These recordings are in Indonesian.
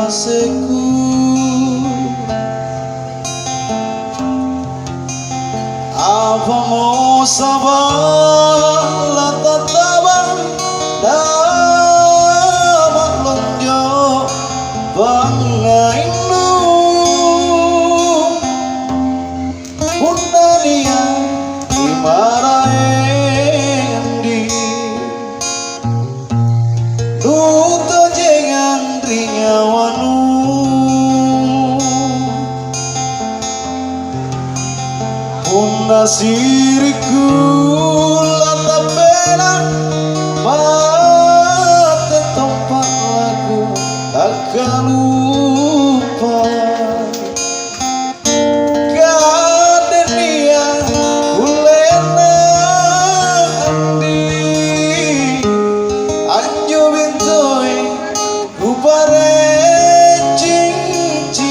Maseku apa mau sabar la tataban dapat lonjo bangainu punania imaraendi duto jengan rinyawan nasiriku lata pena mate tempat lagu takkan lupa kadenia kulena andi anjo bintoi kupare cincin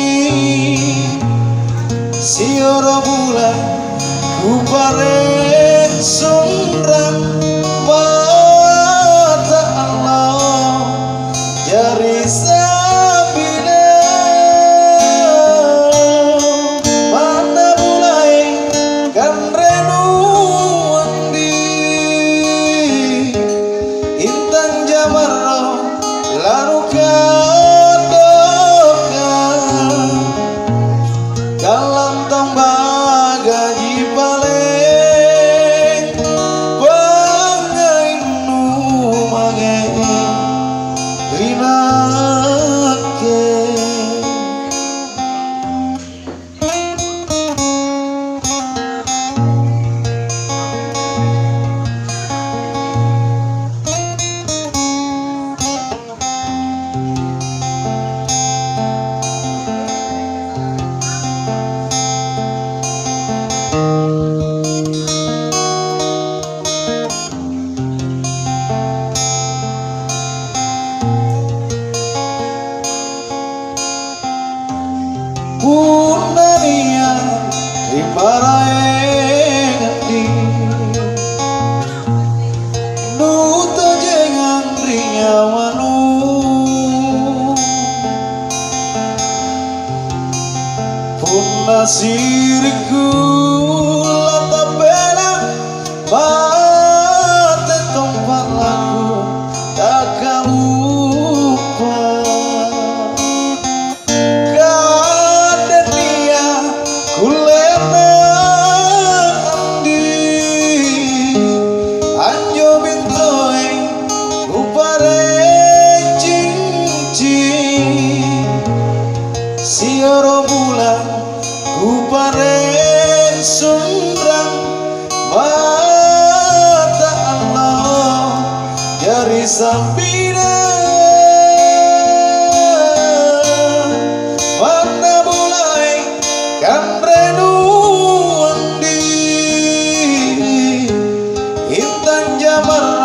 sioro bulan kupare sundrang mata Allah jari sabina mana mulai kan renu andi intan jamarro lalu kadokan kalam tambah gaji punania imaraendi duto jengan rinyawanu pun nasiriku lata pena mate tempat lagu takkan lupa sioro bulan kupare sundrang mata Allah jari sampina mana mulai kan renu andi intan jamar